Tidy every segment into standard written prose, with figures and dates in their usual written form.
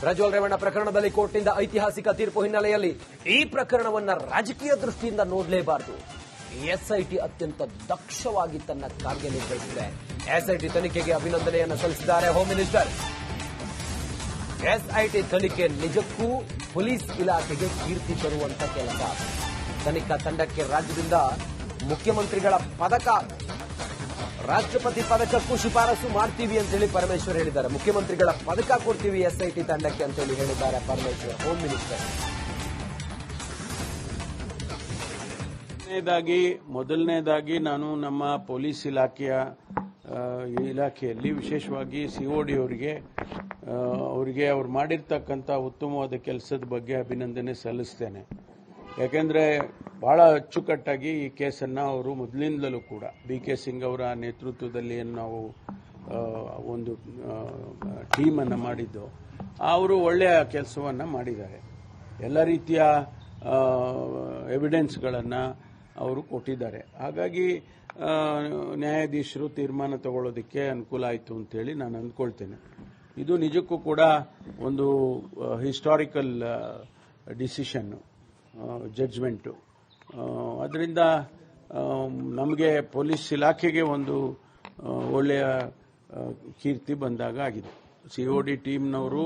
ಪ್ರಜ್ವಲ್ ರೇವಣ್ಣ ಪ್ರಕರಣದಲ್ಲಿ ಕೋರ್ಟ್ನಿಂದ ಐತಿಹಾಸಿಕ ತೀರ್ಪು ಹಿನ್ನೆಲೆಯಲ್ಲಿ ಈ ಪ್ರಕರಣವನ್ನು ರಾಜಕೀಯ ದೃಷ್ಟಿಯಿಂದ ನೋಡಲೇಬಾರದು. ಎಸ್ಐಟಿ ಅತ್ಯಂತ ದಕ್ಷವಾಗಿ ತನ್ನ ಕಾರ್ಯನಿರ್ವಹಿಸಿದೆ. ಎಸ್ಐಟಿ ತನಿಖೆಗೆ ಅಭಿನಂದನೆಯನ್ನು ಸಲ್ಲಿಸಿದ್ದಾರೆ ಹೋಮ್ ಮಿನಿಸ್ಟರ್. ಎಸ್ಐಟಿ ತನಿಖೆ ನಿಜಕ್ಕೂ ಪೊಲೀಸ್ ಇಲಾಖೆಗೆ ಕೀರ್ತಿ ತರುವಂತ ಕೆಲಸ. ತನಿಖಾ ತಂಡಕ್ಕೆ ರಾಜ್ಯದಿಂದ ಮುಖ್ಯಮಂತ್ರಿಗಳ ಪದಕ, ರಾಷ್ಟ್ರಪತಿ ಪದಕಕ್ಕೂ ಶಿಫಾರಸು ಮಾಡ್ತೀವಿ ಅಂತೇಳಿ ಪರಮೇಶ್ವರ್ ಹೇಳಿದ್ದಾರೆ. ಮುಖ್ಯಮಂತ್ರಿಗಳ ಪದಕ ಕೊಡ್ತೀವಿ ಎಸ್ಐಟಿ ತಂಡಕ್ಕೆ ಅಂತೇಳಿ ಹೇಳಿದ್ದಾರೆ ಪರಮೇಶ್ವರ್, ಹೋಮ್ ಮಿನಿಸ್ಟರ್. ಮೊದಲನೇದಾಗಿ ನಾನು ನಮ್ಮ ಪೊಲೀಸ್ ಇಲಾಖೆಯಲ್ಲಿ ವಿಶೇಷವಾಗಿ ಸಿಒಡಿ ಅವರಿಗೆ ಅವ್ರು ಮಾಡಿರ್ತಕ್ಕಂಥ ಉತ್ತಮವಾದ ಕೆಲಸದ ಬಗ್ಗೆ ಅಭಿನಂದನೆ ಸಲ್ಲಿಸ್ತೇನೆ. ಯಾಕೆಂದ್ರೆ ಬಹಳ ಅಚ್ಚುಕಟ್ಟಾಗಿ ಈ ಕೇಸನ್ನು ಅವರು ಮೊದಲಿಂದಲೂ ಕೂಡ BK ಸಿಂಗ್ ಅವರ ನೇತೃತ್ವದಲ್ಲಿ ನಾವು ಒಂದು ಟೀಮನ್ನು ಮಾಡಿದ್ದು, ಅವರು ಒಳ್ಳೆಯ ಕೆಲಸವನ್ನು ಮಾಡಿದ್ದಾರೆ. ಎಲ್ಲ ರೀತಿಯ ಎವಿಡೆನ್ಸ್ಗಳನ್ನು ಅವರು ಕೊಟ್ಟಿದ್ದಾರೆ. ಹಾಗಾಗಿ ನ್ಯಾಯಾಧೀಶರು ತೀರ್ಮಾನ ತಗೊಳ್ಳೋದಕ್ಕೆ ಅನುಕೂಲ ಆಯಿತು ಅಂತೇಳಿ ನಾನು ಅಂದ್ಕೊಳ್ತೇನೆ. ಇದು ನಿಜಕ್ಕೂ ಕೂಡ ಒಂದು ಹಿಸ್ಟಾರಿಕಲ್ ಡಿಸಿಷನ್, ಜಡ್ಜ್ಮೆಂಟು. ಅದರಿಂದ ನಮಗೆ ಪೊಲೀಸ್ ಇಲಾಖೆಗೆ ಒಂದು ಒಳ್ಳೆಯ ಕೀರ್ತಿ ಬಂದಾಗ ಆಗಿದೆ. COD ಟೀಮ್ನವರು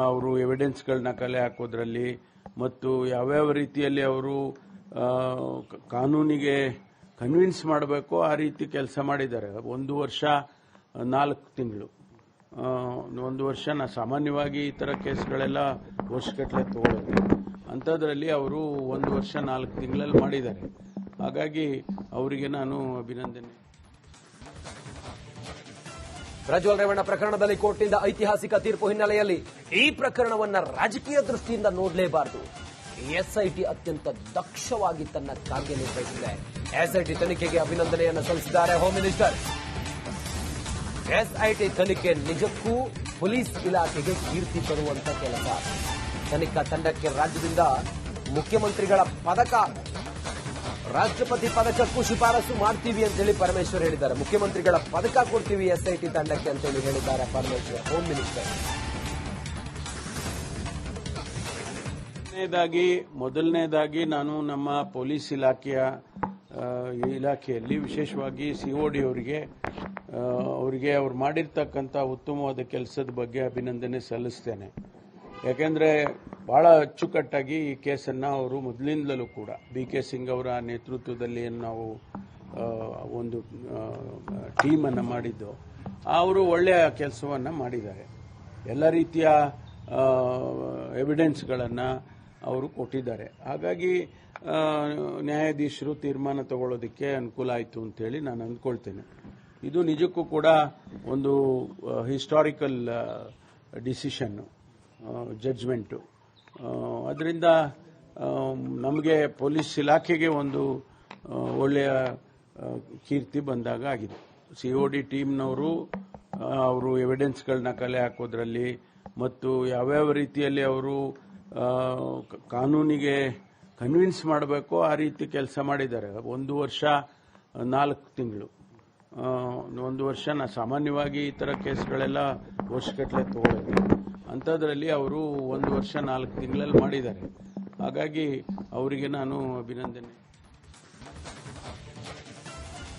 ಅವರು ಎವಿಡೆನ್ಸ್ಗಳನ್ನ ಕಲೆ ಹಾಕೋದ್ರಲ್ಲಿ ಮತ್ತು ಯಾವ್ಯಾವ ರೀತಿಯಲ್ಲಿ ಅವರು ಕಾನೂನಿಗೆ ಕನ್ವಿನ್ಸ್ ಮಾಡಬೇಕು ಆ ರೀತಿ ಕೆಲಸ ಮಾಡಿದ್ದಾರೆ. 1 ವರ್ಷ 4 ತಿಂಗಳು, 1 ವರ್ಷ ಸಾಮಾನ್ಯವಾಗಿ ಈ ಥರ ಕೇಸ್ಗಳೆಲ್ಲ ವರ್ಷಗಟ್ಟಲೆ ತಗೊಳ್ಳೋದು, ಅಂಥದ್ರಲ್ಲಿ ಅವರು 1 ವರ್ಷ 4 ತಿಂಗಳಲ್ಲಿ ಮಾಡಿದ್ದಾರೆ. ಹಾಗಾಗಿ ಅವರಿಗೆ ನಾನು ಅಭಿನಂದನೆ. ಪ್ರಜ್ವಲ್ ರೇವಣ್ಣ ಪ್ರಕರಣದಲ್ಲಿ ಕೋರ್ಟ್ನಿಂದ ಐತಿಹಾಸಿಕ ತೀರ್ಪು ಹಿನ್ನೆಲೆಯಲ್ಲಿ ಈ ಪ್ರಕರಣವನ್ನು ರಾಜಕೀಯ ದೃಷ್ಟಿಯಿಂದ ನೋಡಲೇಬಾರದು. ಎಸ್ಐಟಿ ಅತ್ಯಂತ ದಕ್ಷವಾಗಿ ತನ್ನ ಕಾರ್ಯನಿರ್ವಹಿಸಿದೆ. ಎಸ್ಐಟಿ ತನಿಖೆಗೆ ಅಭಿನಂದನೆಯನ್ನು ಸಲ್ಲಿಸಿದ್ದಾರೆ ಹೋಮ್ ಮಿನಿಸ್ಟರ್. ಎಸ್ಐಟಿ ತನಿಖೆ ನಿಜಕ್ಕೂ ಪೊಲೀಸ್ ಇಲಾಖೆಗೆ ಕೀರ್ತಿ ತರುವಂತ ಕೆಲಸ. ತನಿಖಾ ತಂಡಕ್ಕೆ ರಾಜ್ಯದಿಂದ ಮುಖ್ಯಮಂತ್ರಿಗಳ ಪದಕ, ರಾಷ್ಟ್ರಪತಿ ಪದಕಕ್ಕೂ ಶಿಫಾರಸು ಮಾಡ್ತೀವಿ ಅಂತೇಳಿ ಪರಮೇಶ್ವರ್ ಹೇಳಿದ್ದಾರೆ. ಮುಖ್ಯಮಂತ್ರಿಗಳ ಪದಕ ಕೊಡ್ತೀವಿ ಎಸ್ಐಟಿ ತಂಡಕ್ಕೆ ಅಂತೇಳಿ ಹೇಳಿದ್ದಾರೆ ಪರಮೇಶ್ವರ್, ಹೋಮ್ ಮಿನಿಸ್ಟರ್. ಮೊದಲನೇದಾಗಿ ನಾನು ನಮ್ಮ ಪೊಲೀಸ್ ಇಲಾಖೆಯಲ್ಲಿ ವಿಶೇಷವಾಗಿ COD ಅವರಿಗೆ ಅವ್ರು ಮಾಡಿರ್ತಕ್ಕಂಥ ಉತ್ತಮವಾದ ಕೆಲಸದ ಬಗ್ಗೆ ಅಭಿನಂದನೆ ಸಲ್ಲಿಸ್ತೇನೆ. ಯಾಕೆಂದ್ರೆ ಬಹಳ ಅಚ್ಚುಕಟ್ಟಾಗಿ ಈ ಕೇಸನ್ನು ಅವರು ಮೊದಲಿಂದಲೂ ಕೂಡ BK ಸಿಂಗ್ ಅವರ ನೇತೃತ್ವದಲ್ಲಿ ನಾವು ಒಂದು ಟೀಮನ್ನು ಮಾಡಿದ್ದು, ಅವರು ಒಳ್ಳೆಯ ಕೆಲಸವನ್ನು ಮಾಡಿದ್ದಾರೆ. ಎಲ್ಲ ರೀತಿಯ ಎವಿಡೆನ್ಸ್ಗಳನ್ನು ಅವರು ಕೊಟ್ಟಿದ್ದಾರೆ. ಹಾಗಾಗಿ ನ್ಯಾಯಾಧೀಶರು ತೀರ್ಮಾನ ತಗೊಳ್ಳೋದಕ್ಕೆ ಅನುಕೂಲ ಆಯಿತು ಅಂತೇಳಿ ನಾನು ಅಂದ್ಕೊಳ್ತೇನೆ. ಇದು ನಿಜಕ್ಕೂ ಕೂಡ ಒಂದು ಹಿಸ್ಟಾರಿಕಲ್ ಡಿಸಿಷನ್, ಜಡ್ಜ್ಮೆಂಟು. ಅದರಿಂದ ನಮಗೆ ಪೊಲೀಸ್ ಇಲಾಖೆಗೆ ಒಂದು ಒಳ್ಳೆಯ ಕೀರ್ತಿ ಬಂದಾಗ ಆಗಿದೆ. COD ಟೀಮ್ನವರು ಅವರು ಎವಿಡೆನ್ಸ್ಗಳನ್ನ ಕಲೆ ಹಾಕೋದ್ರಲ್ಲಿ ಮತ್ತು ಯಾವ್ಯಾವ ರೀತಿಯಲ್ಲಿ ಅವರು ಕಾನೂನಿಗೆ ಕನ್ವಿನ್ಸ್ ಮಾಡಬೇಕು ಆ ರೀತಿ ಕೆಲಸ ಮಾಡಿದ್ದಾರೆ. 1 ವರ್ಷ 4 ತಿಂಗಳು, 1 ವರ್ಷ ಸಾಮಾನ್ಯವಾಗಿ ಈ ಥರ ಕೇಸ್ಗಳೆಲ್ಲ ವರ್ಷಗಟ್ಟಲೆ ತಗೊಳ್ಳೋದು, ಅಂಥದ್ರಲ್ಲಿ ಅವರು 1 ವರ್ಷ 4 ತಿಂಗಳಲ್ಲಿ ಮಾಡಿದ್ದಾರೆ. ಹಾಗಾಗಿ ಅವರಿಗೆ ನಾನು ಅಭಿನಂದನೆ.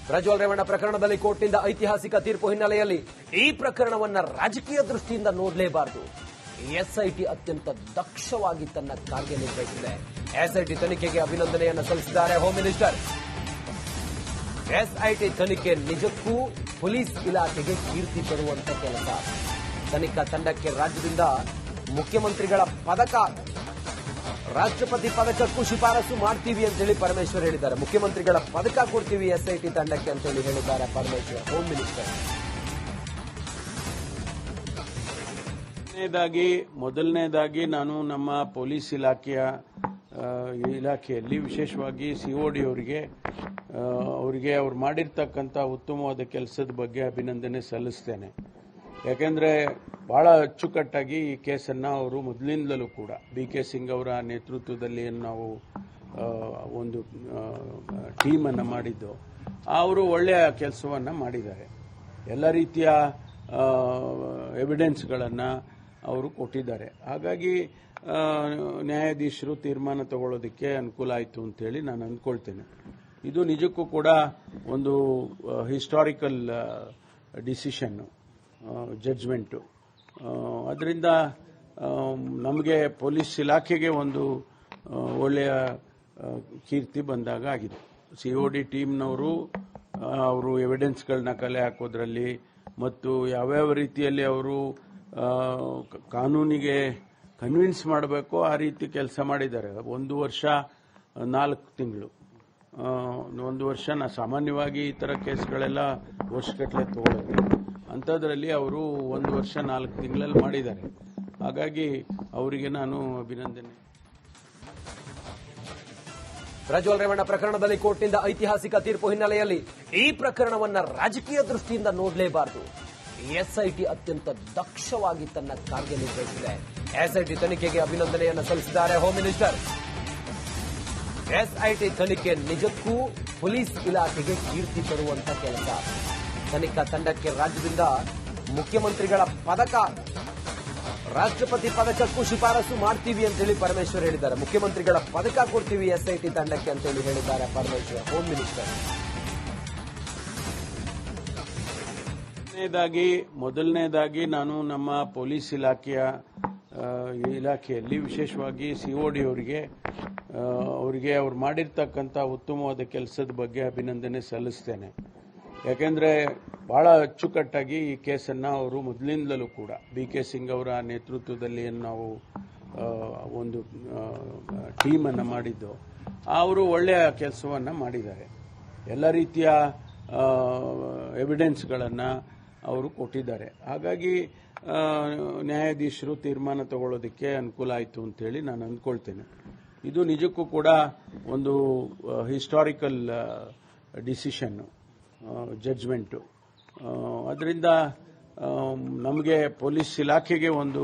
ಪ್ರಜ್ವಲ್ ರೇವಣ್ಣ ಪ್ರಕರಣದಲ್ಲಿ ಕೋರ್ಟ್ನಿಂದ ಐತಿಹಾಸಿಕ ತೀರ್ಪು ಹಿನ್ನೆಲೆಯಲ್ಲಿ ಈ ಪ್ರಕರಣವನ್ನು ರಾಜಕೀಯ ದೃಷ್ಟಿಯಿಂದ ನೋಡಲೇಬಾರದು. ಎಸ್ಐಟಿ ಅತ್ಯಂತ ದಕ್ಷವಾಗಿ ತನ್ನ ಕಾರ್ಯನಿರ್ವಹಿಸಿದೆ. ಎಸ್ಐಟಿ ತನಿಖೆಗೆ ಅಭಿನಂದನೆಯನ್ನು ಸಲ್ಲಿಸಿದ್ದಾರೆ ಹೋಮ್ ಮಿನಿಸ್ಟರ್. ಎಸ್ಐಟಿ ತನಿಖೆ ನಿಜಕ್ಕೂ ಪೊಲೀಸ್ ಇಲಾಖೆಗೆ ಕೀರ್ತಿ ತರುವಂತ ಕೆಲಸ. ತನಿಖಾ ತಂಡಕ್ಕೆ ರಾಜ್ಯದಿಂದ ಮುಖ್ಯಮಂತ್ರಿಗಳ ಪದಕ, ರಾಷ್ಟ್ರಪತಿ ಪದಕಕ್ಕೂ ಶಿಫಾರಸು ಮಾಡ್ತೀವಿ ಅಂತೇಳಿ ಪರಮೇಶ್ವರ್ ಹೇಳಿದ್ದಾರೆ. ಮುಖ್ಯಮಂತ್ರಿಗಳ ಪದಕ ಕೊಡ್ತೀವಿ ಎಸ್ಐಟಿ ತಂಡಕ್ಕೆ ಅಂತೇಳಿ ಹೇಳಿದ್ದಾರೆ ಪರಮೇಶ್ವರ್, ಹೋಮ್ ಮಿನಿಸ್ಟರ್. ಮೊದಲನೇದಾಗಿ ನಾನು ನಮ್ಮ ಪೊಲೀಸ್ ಇಲಾಖೆಯಲ್ಲಿ ವಿಶೇಷವಾಗಿ COD ಅವರಿಗೆ ಅವ್ರು ಮಾಡಿರ್ತಕ್ಕಂಥ ಉತ್ತಮವಾದ ಕೆಲಸದ ಬಗ್ಗೆ ಅಭಿನಂದನೆ ಸಲ್ಲಿಸ್ತೇನೆ. ಯಾಕೆಂದ್ರೆ ಬಹಳ ಅಚ್ಚುಕಟ್ಟಾಗಿ ಈ ಕೇಸನ್ನು ಅವರು ಮೊದಲಿಂದಲೂ ಕೂಡ BK ಸಿಂಗ್ ಅವರ ನೇತೃತ್ವದಲ್ಲಿ ನಾವು ಒಂದು ಟೀಮನ್ನು ಮಾಡಿದ್ದು, ಅವರು ಒಳ್ಳೆಯ ಕೆಲಸವನ್ನು ಮಾಡಿದ್ದಾರೆ. ಎಲ್ಲ ರೀತಿಯ ಎವಿಡೆನ್ಸ್ಗಳನ್ನು ಅವರು ಕೊಟ್ಟಿದ್ದಾರೆ. ಹಾಗಾಗಿ ನ್ಯಾಯಾಧೀಶರು ತೀರ್ಮಾನ ತಗೊಳ್ಳೋದಕ್ಕೆ ಅನುಕೂಲ ಆಯಿತು ಅಂತೇಳಿ ನಾನು ಅಂದ್ಕೊಳ್ತೇನೆ. ಇದು ನಿಜಕ್ಕೂ ಕೂಡ ಒಂದು ಹಿಸ್ಟಾರಿಕಲ್ ಡಿಸಿಷನ್, ಜಡ್ಜ್ಮೆಂಟು. ಅದರಿಂದ ನಮಗೆ ಪೊಲೀಸ್ ಇಲಾಖೆಗೆ ಒಂದು ಒಳ್ಳೆಯ ಕೀರ್ತಿ ಬಂದಾಗ ಆಗಿದೆ. COD ಟೀಮ್ನವರು ಅವರು ಎವಿಡೆನ್ಸ್ಗಳನ್ನ ಕಲೆ ಹಾಕೋದ್ರಲ್ಲಿ ಮತ್ತು ಯಾವ್ಯಾವ ರೀತಿಯಲ್ಲಿ ಅವರು ಕಾನೂನಿಗೆ ಕನ್ವಿನ್ಸ್ ಮಾಡಬೇಕು ಆ ರೀತಿ ಕೆಲಸ ಮಾಡಿದ್ದಾರೆ. 1 ವರ್ಷ 4 ತಿಂಗಳು, 1 ವರ್ಷ ಸಾಮಾನ್ಯವಾಗಿ ಈ ಥರ ಕೇಸ್ಗಳೆಲ್ಲ ವರ್ಷಗಟ್ಟಲೆ ತಗೊಳ್ಳೋದು, ಅಂಥದ್ರಲ್ಲಿ ಅವರು 1 ವರ್ಷ 4 ತಿಂಗಳಲ್ಲಿ ಮಾಡಿದ್ದಾರೆ. ಹಾಗಾಗಿ ಅವರಿಗೆ ನಾನು ಅಭಿನಂದನೆ. ಪ್ರಜ್ವಲ್ ರೇವಣ್ಣ ಪ್ರಕರಣದಲ್ಲಿ ಕೋರ್ಟ್ನಿಂದ ಐತಿಹಾಸಿಕ ತೀರ್ಪು ಹಿನ್ನೆಲೆಯಲ್ಲಿ ಈ ಪ್ರಕರಣವನ್ನ ರಾಜಕೀಯ ದೃಷ್ಟಿಯಿಂದ ನೋಡಲೇಬಾರದು. SIT ಅತ್ಯಂತ ದಕ್ಷವಾಗಿ ತನ್ನ ಕಾರ್ಯನಿರ್ವಹಿಸಿದೆ. SIT ತನಿಖೆಗೆ ಅಭಿನಂದನೆಯನ್ನು ಸಲ್ಲಿಸಿದ್ದಾರೆ ಹೋಮ್ ಮಿನಿಸ್ಟರ್. SIT ತನಿಖೆ ನಿಜಕ್ಕೂ ಪೊಲೀಸ್ ಇಲಾಖೆಗೆ ಕೀರ್ತಿ ತರುವಂತ ಕೆಲಸ. ತನಿಖಾ ತಂಡಕ್ಕೆ ರಾಜ್ಯದಿಂದ ಮುಖ್ಯಮಂತ್ರಿಗಳ ಪದಕ, ರಾಷ್ಟ್ರಪತಿ ಪದಕಕ್ಕೂ ಶಿಫಾರಸು ಮಾಡ್ತೀವಿ ಅಂತೇಳಿ ಪರಮೇಶ್ವರ್ ಹೇಳಿದ್ದಾರೆ. ಮುಖ್ಯಮಂತ್ರಿಗಳ ಪದಕ ಕೊಡ್ತೀವಿ SIT ತಂಡಕ್ಕೆ ಅಂತೇಳಿ ಹೇಳಿದ್ದಾರೆ ಪರಮೇಶ್ವರ್, ಹೋಮ್ ಮಿನಿಸ್ಟರ್. ಮೊದಲನೇದಾಗಿ ನಾನು ನಮ್ಮ ಪೊಲೀಸ್ ಇಲಾಖೆಯಲ್ಲಿ ವಿಶೇಷವಾಗಿ COD ಅವರಿಗೆ ಅವ್ರು ಮಾಡಿರ್ತಕ್ಕಂಥ ಉತ್ತಮವಾದ ಕೆಲಸದ ಬಗ್ಗೆ ಅಭಿನಂದನೆ ಸಲ್ಲಿಸ್ತೇನೆ. ಯಾಕೆಂದ್ರೆ ಬಹಳ ಅಚ್ಚುಕಟ್ಟಾಗಿ ಈ ಕೇಸನ್ನು ಅವರು ಮೊದಲಿಂದಲೂ ಕೂಡ BK ಸಿಂಗ್ ಅವರ ನೇತೃತ್ವದಲ್ಲಿ ನಾವು ಒಂದು ಟೀಮನ್ನು ಮಾಡಿದ್ದು, ಅವರು ಒಳ್ಳೆಯ ಕೆಲಸವನ್ನು ಮಾಡಿದ್ದಾರೆ. ಎಲ್ಲ ರೀತಿಯ ಎವಿಡೆನ್ಸ್ಗಳನ್ನು ಅವರು ಕೊಟ್ಟಿದ್ದಾರೆ. ಹಾಗಾಗಿ ನ್ಯಾಯಾಧೀಶರು ತೀರ್ಮಾನ ತಗೊಳ್ಳೋದಕ್ಕೆ ಅನುಕೂಲ ಆಯಿತು ಅಂತೇಳಿ ನಾನು ಅಂದ್ಕೊಳ್ತೇನೆ. ಇದು ನಿಜಕ್ಕೂ ಕೂಡ ಒಂದು ಹಿಸ್ಟಾರಿಕಲ್ ಡಿಸಿಷನ್, ಜಡ್ಜ್ಮೆಂಟು. ಅದರಿಂದ ನಮಗೆ ಪೊಲೀಸ್ ಇಲಾಖೆಗೆ ಒಂದು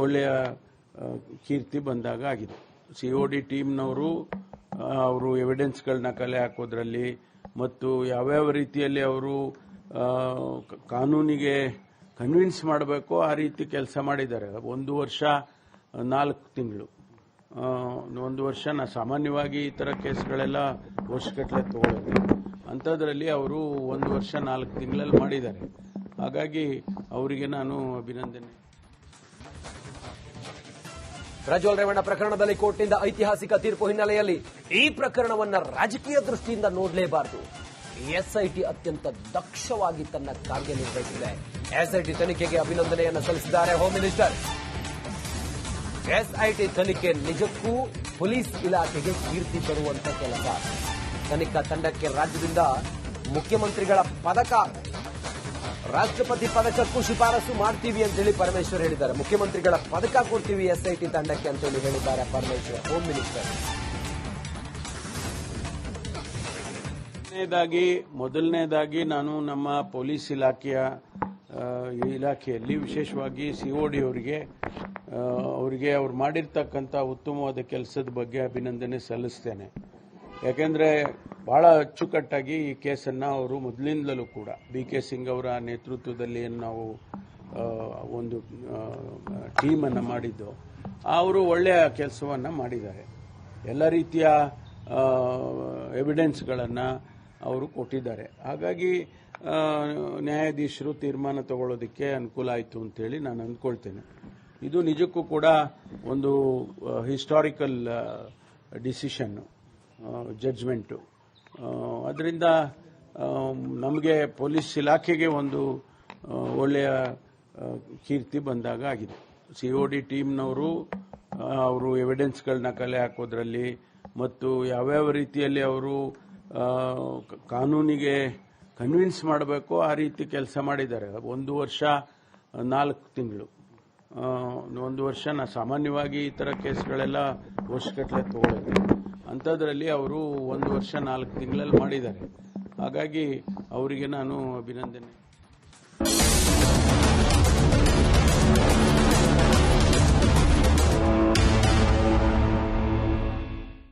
ಒಳ್ಳೆಯ ಕೀರ್ತಿ ಬಂದಾಗ ಆಗಿದೆ. COD ಟೀಮ್ನವರು ಅವರು ಎವಿಡೆನ್ಸ್ಗಳನ್ನ ಕಲೆ ಹಾಕೋದ್ರಲ್ಲಿ ಮತ್ತು ಯಾವ್ಯಾವ ರೀತಿಯಲ್ಲಿ ಅವರು ಕಾನೂನಿಗೆ ಕನ್ವಿನ್ಸ್ ಮಾಡಬೇಕು ಆ ರೀತಿ ಕೆಲಸ ಮಾಡಿದ್ದಾರೆ. 1 ವರ್ಷ 4 ತಿಂಗಳು, 1 ವರ್ಷ ಸಾಮಾನ್ಯವಾಗಿ ಈ ಥರ ಕೇಸ್ಗಳೆಲ್ಲ ವರ್ಷಗಟ್ಟಲೆ ತಗೊಳ್ಳೋದು, ಅಂಥದ್ರಲ್ಲಿ ಅವರು 1 ವರ್ಷ 4 ತಿಂಗಳಲ್ಲಿ ಮಾಡಿದ್ದಾರೆ. ಹಾಗಾಗಿ ಅವರಿಗೆ ನಾನು ಅಭಿನಂದನೆ. ಪ್ರಜ್ವಲ್ ರೇವಣ್ಣ ಪ್ರಕರಣದಲ್ಲಿ ಕೋರ್ಟ್ನಿಂದ ಐತಿಹಾಸಿಕ ತೀರ್ಪು ಹಿನ್ನೆಲೆಯಲ್ಲಿ ಈ ಪ್ರಕರಣವನ್ನ ರಾಜಕೀಯ ದೃಷ್ಟಿಯಿಂದ ನೋಡಲೇಬಾರದು. SIT ಅತ್ಯಂತ ದಕ್ಷವಾಗಿ ತನ್ನ ಕಾರ್ಯನಿರ್ವಹಿಸಿದೆ. SIT ತನಿಖೆಗೆ ಅಭಿನಂದನೆಯನ್ನು ಸಲ್ಲಿಸಿದ್ದಾರೆ ಹೋಮ್ ಮಿನಿಸ್ಟರ್. SIT ತನಿಖೆ ನಿಜಕ್ಕೂ ಪೊಲೀಸ್ ಇಲಾಖೆಗೆ ಕೀರ್ತಿ ತರುವಂತ ಕೆಲಸ. ತನಿಖಾ ತಂಡಕ್ಕೆ ರಾಜ್ಯದಿಂದ ಮುಖ್ಯಮಂತ್ರಿಗಳ ಪದಕ, ರಾಷ್ಟ್ರಪತಿ ಪದಕಕ್ಕೂ ಶಿಫಾರಸು ಮಾಡ್ತೀವಿ ಅಂತೇಳಿ ಪರಮೇಶ್ವರ್ ಹೇಳಿದ್ದಾರೆ. ಮುಖ್ಯಮಂತ್ರಿಗಳ ಪದಕ ಕೊಡ್ತೀವಿ SIT ತಂಡಕ್ಕೆ ಅಂತೇಳಿ ಹೇಳಿದ್ದಾರೆ ಪರಮೇಶ್ವರ್, ಹೋಮ್ ಮಿನಿಸ್ಟರ್. ಮೊದಲನೇದಾಗಿ ನಾನು ನಮ್ಮ ಪೊಲೀಸ್ ಇಲಾಖೆಯಲ್ಲಿ ವಿಶೇಷವಾಗಿ COD ಅವರಿಗೆ ಅವ್ರು ಮಾಡಿರ್ತಕ್ಕಂಥ ಉತ್ತಮವಾದ ಕೆಲಸದ ಬಗ್ಗೆ ಅಭಿನಂದನೆ ಸಲ್ಲಿಸ್ತೇನೆ. ಯಾಕೆಂದ್ರೆ ಬಹಳ ಅಚ್ಚುಕಟ್ಟಾಗಿ ಈ ಕೇಸನ್ನು ಅವರು ಮೊದಲಿಂದಲೂ ಕೂಡ BK ಸಿಂಗ್ ಅವರ ನೇತೃತ್ವದಲ್ಲಿ ನಾವು ಒಂದು ಟೀಮನ್ನು ಮಾಡಿದ್ದು, ಅವರು ಒಳ್ಳೆಯ ಕೆಲಸವನ್ನು ಮಾಡಿದ್ದಾರೆ. ಎಲ್ಲ ರೀತಿಯ ಎವಿಡೆನ್ಸ್ಗಳನ್ನು ಅವರು ಕೊಟ್ಟಿದ್ದಾರೆ. ಹಾಗಾಗಿ ನ್ಯಾಯಾಧೀಶರು ತೀರ್ಮಾನ ತಗೊಳ್ಳೋದಕ್ಕೆ ಅನುಕೂಲ ಆಯಿತು ಅಂತೇಳಿ ನಾನು ಅಂದ್ಕೊಳ್ತೇನೆ. ಇದು ನಿಜಕ್ಕೂ ಕೂಡ ಒಂದು ಹಿಸ್ಟಾರಿಕಲ್ ಡಿಸಿಷನ್, ಜಡ್ಜ್ಮೆಂಟು. ಅದರಿಂದ ನಮಗೆ ಪೊಲೀಸ್ ಇಲಾಖೆಗೆ ಒಂದು ಒಳ್ಳೆಯ ಕೀರ್ತಿ ಬಂದಾಗ ಆಗಿದೆ. COD ಟೀಮ್ನವರು ಅವರು ಎವಿಡೆನ್ಸ್ಗಳನ್ನ ಕಲೆ ಹಾಕೋದ್ರಲ್ಲಿ ಮತ್ತು ಯಾವ್ಯಾವ ರೀತಿಯಲ್ಲಿ ಅವರು ಕಾನೂನಿಗೆ ಕನ್ವಿನ್ಸ್ ಮಾಡಬೇಕು ಆ ರೀತಿ ಕೆಲಸ ಮಾಡಿದ್ದಾರೆ. 1 ವರ್ಷ 4 ತಿಂಗಳು, 1 ವರ್ಷ ಸಾಮಾನ್ಯವಾಗಿ ಈ ಥರ ಕೇಸ್ಗಳೆಲ್ಲ ವರ್ಷಗಟ್ಟಲೆ ತಗೊಳ್ಳೋದು, ಅಂಥದ್ರಲ್ಲಿ ಅವರು 1 ವರ್ಷ 4 ತಿಂಗಳಲ್ಲಿ ಮಾಡಿದ್ದಾರೆ. ಹಾಗಾಗಿ ಅವರಿಗೆ ನಾನು ಅಭಿನಂದನೆ.